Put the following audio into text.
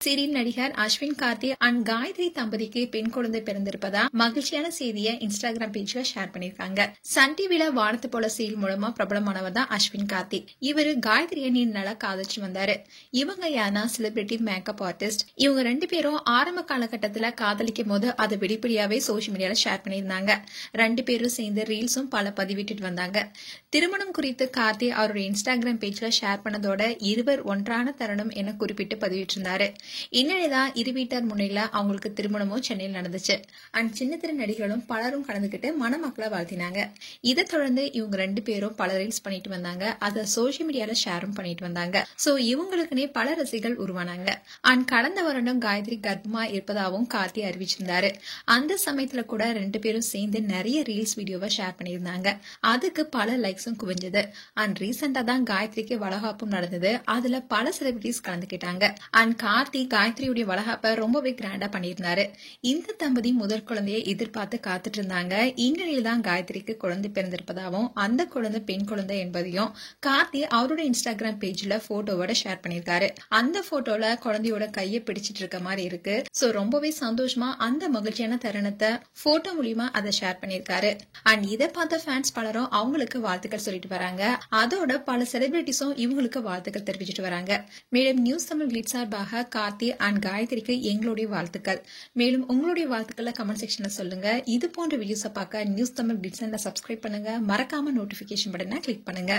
Serial நடிகர் Ashwin Karthi and Gayatri தம்பதிக்கு பெண் குழந்தை பிறந்திருப்பதா மகிழ்ச்சியான செய்தியை இன்ஸ்டாகிராம் பேஜ்ல ஷேர் பண்ணிருக்காங்க. சன் டிவில வானத்து போல சீரியல் மூலமா பிரபலமானவர் தான் அஸ்வின் கார்த்தி. இவரு காயத்ரியை நீண்ட நாளா காதலிச்சு வந்தாரு. இவங்க யாருன்னா செலிபிரிட்டி மேக்கப் ஆர்டிஸ்ட். இவங்க ரெண்டு பேரும் ஆரம்ப காலகட்டத்துல காதலிக்கும் போது அதை வெளிப்படையாவே சோசியல் மீடியால ஷேர் பண்ணியிருந்தாங்க. ரெண்டு பேரும் சேர்ந்து ரீல்ஸும் பல பதிவிட்டு வந்தாங்க. திருமணம் குறித்து கார்த்தி அவருடைய இன்ஸ்டாகிராம் பேஜ்ல ஷேர் பண்ணதோட இருவர் ஒன்றான தருணம் என குறிப்பிட்டு பதிவிட்டிருந்தாரு. இந்நிலைதான் இரு வீட்டார் முன்னிலையில அவங்களுக்கு திருமணமும் சென்னையில் நடந்துச்சு. அண்ட் சின்ன திரை நடிகர்களும் பலரும் கலந்துகிட்டு மணமக்களை வாழ்த்தினாங்க. இதை தொடர்ந்து இவங்க ரெண்டு பேரும் பல ரீல்ஸ் பண்ணிட்டு வந்தாங்க. அதை சோசியல் மீடியால ஷேரும் பண்ணிட்டு வந்தாங்க. சோ இவங்களுக்குனே பல ரசிகர்கள் உருவானாங்க. அண்ட் கடந்த வருடம் காயத்ரி கர்ப்பமா இருப்பதாகவும் கார்த்தி அறிவிச்சிருந்தாரு. அந்த சமயத்துல கூட ரெண்டு பேரும் சேர்ந்து நிறைய ரீல்ஸ் வீடியோவை ஷேர் பண்ணியிருந்தாங்க. அதுக்கு பல லைக்ஸும் குவிஞ்சது. அண்ட் ரீசெண்டா தான் காயத்ரிக்கு வளகாப்பும் நடந்தது. அதுல பல செலிபிரிட்டிஸ் கலந்துக்கிட்டாங்க. அண்ட் கார்த்தி காயத்ரியுடைய வளகாப்ப ரொம்பவே கிராண்டா பண்ணியிருந்தாரு. இந்த தம்பதி முதல் குழந்தையை எதிர்பார்த்து காத்துட்டு இருந்தாங்க. இந்நிலையில் தான் காயத்ரிக்கு குழந்தை பிறந்திருப்பதாகவும் அந்த குழந்தை பெண் குழந்தை என்பதையும் கார்த்தி அவருடைய இன்ஸ்டாகிராம் பேஜ்ல போட்டோவோட ஷேர் பண்ணிருக்காரு. அந்த போட்டோல குழந்தையோட கையை பிடிச்சிட்டு இருக்க மாதிரி இருக்கு. சோ ரொம்பவே சந்தோஷமா அந்த மகிழ்ச்சியான தருணத்தை போட்டோ மூலியமா அதை ஷேர் பண்ணிருக்காரு. அண்ட் இதை பார்த்த ஃபேன்ஸ் பலரும் அவங்களுக்கு வாழ்த்துக்கள் சொல்லிட்டு வராங்க. அதோட பல செலிபிரிட்டிஸும் இவங்களுக்கு வாழ்த்துக்கள் தெரிவிச்சிட்டு வராங்க. மேலும் நியூஸ் தமிழ் கிளிட்ஸ் சார்பாக கார்த்தி அண்ட் காயத்ரிக்கு எங்களுடைய வாழ்த்துக்கள். மேலும் உங்களுடைய வாழ்த்துக்களை கமெண்ட் செக்ஷன்ல சொல்லுங்க. இது போன்ற வீடியோஸை பார்க்க நியூஸ் தமிழ் கிளிட்ஸ் சப்ஸ்கிரைப் பண்ணுங்க. மறக்காம நோட்டிபிகேஷன் பட்டனை கிளிக் பண்ணுங்க.